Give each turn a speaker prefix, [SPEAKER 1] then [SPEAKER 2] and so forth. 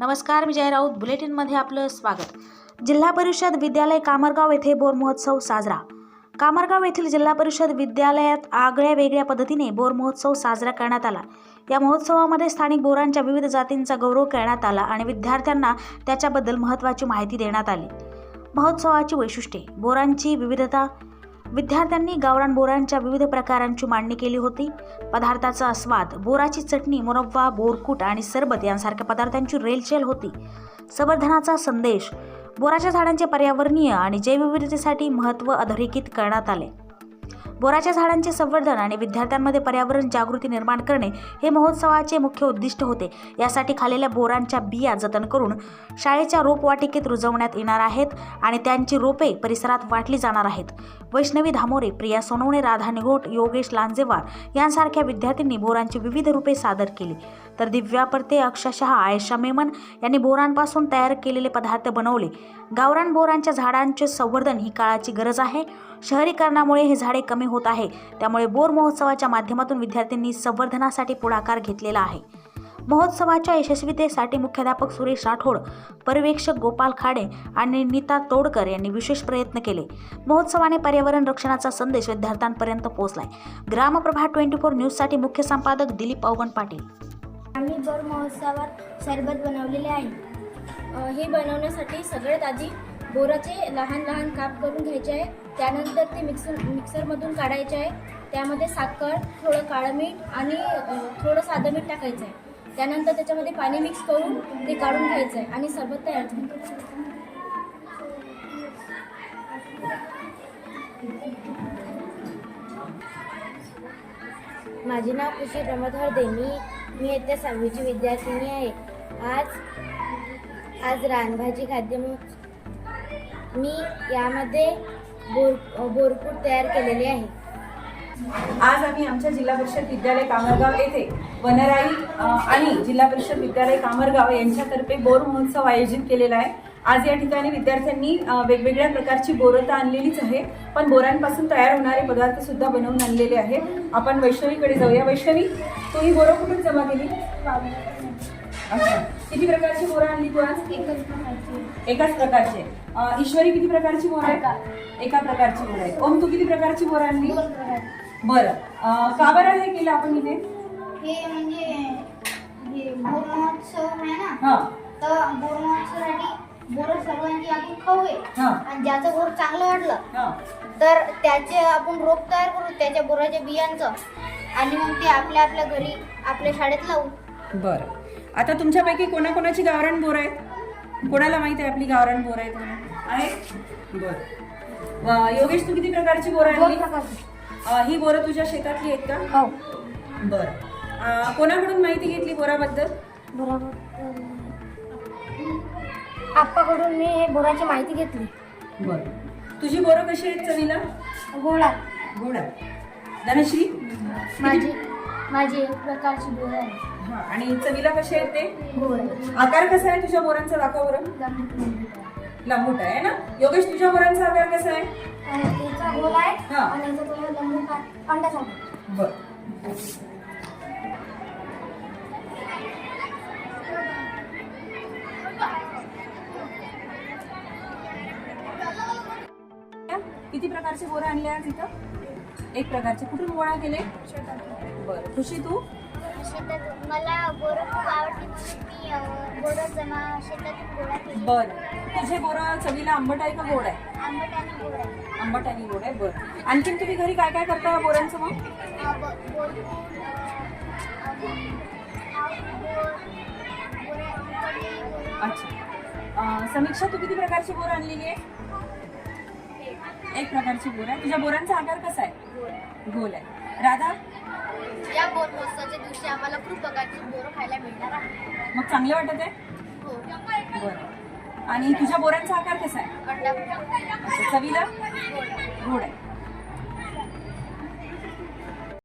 [SPEAKER 1] नमस्कार, मी जय राऊत बुलेटिनमध्ये आपलं स्वागत। जिल्हा परिषद विद्यालय कामरगाव येथे बोर महोत्सव साजरा। कामरगाव येथील जिल्हा परिषद विद्यालयात आगळ्या वेगळ्या पद्धतीने बोर महोत्सव साजरा करण्यात आला। या महोत्सवामध्ये स्थानिक बोरांच्या विविध जातींचा गौरव करण्यात आला आणि विद्यार्थ्यांना त्याच्याबद्दल महत्त्वाची माहिती देण्यात आली। महोत्सवाची वैशिष्ट्ये, बोरांची विविधता, विद्यार्थ्यांनी गावरान बोरांच्या विविध प्रकारांची मांडणी केली होती। पदार्थाचा स्वाद, बोराची चटणी, मुरब्बा, बोरकूट आणि सरबत यांसारख्या पदार्थांची रेलचेल होती। संवर्धनाचा संदेश, बोराच्या झाडांचे पर्यावरणीय आणि जैवविविधतेसाठी महत्त्व अधोरेखित करण्यात आले। बोराच्या झाडांचे संवर्धन आणि विद्यार्थ्यांमध्ये पर्यावरण जागृती निर्माण करणे हे महोत्सवाचे मुख्य उद्दिष्ट होते। यासाठी खाल्लेल्या बोरांच्या बिया जतन करून शाळेच्या रोपवाटिकेत रुजवण्यात येणार आहेत आणि त्यांची रोपे परिसरात वाटली जाणार आहेत। वैष्णवी धामोरे, प्रिया सोनवणे, राधा निघोट, योगेश लांजेवार यांसारख्या विद्यार्थ्यांनी बोरांची विविध रूपे सादर केली, तर दिव्या परते, अक्षरशः आयशा मेमन यांनी बोरांपासून तयार केलेले पदार्थ बनवले। गावरान बोरांच्या झाडांचे संवर्धन ही काळाची गरज आहे। शहरीकरणामुळे हे झाडे कमी होत आहे, त्यामुळे बोर महोत्सवाच्या माध्यमातून विद्यार्थ्यांनी संवर्धनासाठी पुढाकार घेतलेला आहे। महोत्सवाच्या यशस्वीतेसाठी मुख्याध्यापक सुरेश राठोड, पर्यवेक्षक गोपाल खाडे आणि नीता तोडकर यांनी विशेष प्रयत्न केले। महोत्सवाने पर्यावरण रक्षणाचा संदेश विद्यार्थ्यांपर्यंत पोहोचलाय। ग्रामप्रभा 24 न्यूजसाठी मुख्य संपादक दिलीप अवगण पाटील।
[SPEAKER 2] आम्ही बोर महोत्सवात सरबत बनवलेले आहे। हे बनवण्यासाठी सगळ्यात आधी बोराचे लहान लहान काप करून घ्यायचे आहे। त्यानंतर ते मिक्सरमधून काढायचे आहे। त्यामध्ये साखर, थोडं काळं मीठ आणि थोडं साधं मीठ टाकायचं आहे। त्यानंतर त्याच्यामध्ये पाणी मिक्स करून ते काढून घ्यायचं आहे आणि सरबत तयार होईल।
[SPEAKER 3] माझे नाव खुशी प्रमोद देमी, मी इयत्ता 6वीची विद्यार्थिनी आहे। आज रानभाजी खाद्य मी यामध्ये बोरकूट तयार केलेले आहे।
[SPEAKER 4] आज आम्ही आमच्या जिल्हा परिषद विद्यालय कामरगाव येथे वनराई आणि जिल्हा परिषद विद्यालय कामरगाव यांच्यातर्फे बोर महोत्सव आयोजित केलेला आहे। आज या ठिकाणी विद्यार्थ्यांनी वेगवेगळ्या प्रकारची बोरं तर आणलेलीच आहे, पण बोरांपासून तयार होणारे पदार्थ सुद्धा बनवून आणलेले आहे। आपण वैष्णवीकडे जाऊया। वैष्णवी, तू ही बोरं कुठून जमा केली? अच्छा, किती प्रकारची बोरं आणली तू आज? एकाच प्रकारचे। ईश्वरी, किती प्रकारची बोरं आहे? एका प्रकारची बोरं आहे। ओम, तू किती प्रकारची बोरं आणली? बरं, का बरं हे केलं आपण इथे?
[SPEAKER 2] हे म्हणजे बोर महोत्सव आहे ना,
[SPEAKER 4] हां,
[SPEAKER 2] तर बोर महोत्सवासाठी बोरं सर्वांची आपण खाऊया आणि ज्याचं बोर चांगलं वाटलं तर त्याचे आपण रोप तयार करू, त्याच्या बोराच्या बियांचं, आणि मग ते आपल्या आपल्या घरी आपल्या शाळेत लावू।
[SPEAKER 4] बरं, आता तुमच्यापैकी कोणाकोणाची गावरान बोरं आहेत? कोणाला माहिती आहे आपली गावरान बोरं आहेत म्हणून? आहे? बरं, योगेश, तू किती प्रकारची बोरं आणली? ही बोरं तुझ्या शेतातली आहेत का?
[SPEAKER 2] हो।
[SPEAKER 4] बरं, कोणाकडून माहिती घेतली बोराबद्दल?
[SPEAKER 2] आप्पाकडून मी हे बोराची माहिती घेतली।
[SPEAKER 4] बरं, तुझी बोरं कशी आहेत चवीला?
[SPEAKER 2] गोळा
[SPEAKER 4] गोड आहे। धनश्री,
[SPEAKER 2] माझी एक प्रकारची बोर आहे।
[SPEAKER 4] हां, आणि चवीला कसे आहेत ते?
[SPEAKER 2] गोळ
[SPEAKER 4] आकार कसा आहे तुझ्या बोरांचा? दाखव बरं। लांबूट आहे ना? योगेश, तुझ्या बोरांचा आकार कसा आहे?
[SPEAKER 2] त्याचा गोल आहे
[SPEAKER 4] हां,
[SPEAKER 2] आणि याचा तो लंबूट अंड्यासारखा।
[SPEAKER 4] बरं, किती प्रकारचे बोरं आणले आज इथं? एक प्रकारचे। कुठून गोळा केले? बरं, खुशी, तू?
[SPEAKER 2] शेतात मला बोरं खूप आवडते, मी बोरं शेतातून गोळा केली।
[SPEAKER 4] बरं, तुझे बोरं चवीला आंबट आहे का गोड आहे?
[SPEAKER 2] आंबट आणि गोड आहे।
[SPEAKER 4] आंबट आणि गोड आहे। बरं, आणखीन तुम्ही घरी काय काय करता बोरांचं मग? अच्छा, समीक्षा, तू किती प्रकारची बोरं आणलेली आहे? एक प्रकारची बोर आहे। तुझ्या बोरांचा आकार कसा आहे? गोल आहे। राधा,
[SPEAKER 2] या बोर महोत्सवाच्या दिवशी आम्हाला खूप प्रकारची बोरं खायला मिळणार आहे।
[SPEAKER 4] मग चांगलं वाटत आहे?
[SPEAKER 2] हो।
[SPEAKER 4] बरं, आणि तुझ्या बोरांचा आकार कसा आहे?
[SPEAKER 2] अंडा
[SPEAKER 4] चवीला
[SPEAKER 2] गोड
[SPEAKER 4] गोड आहे।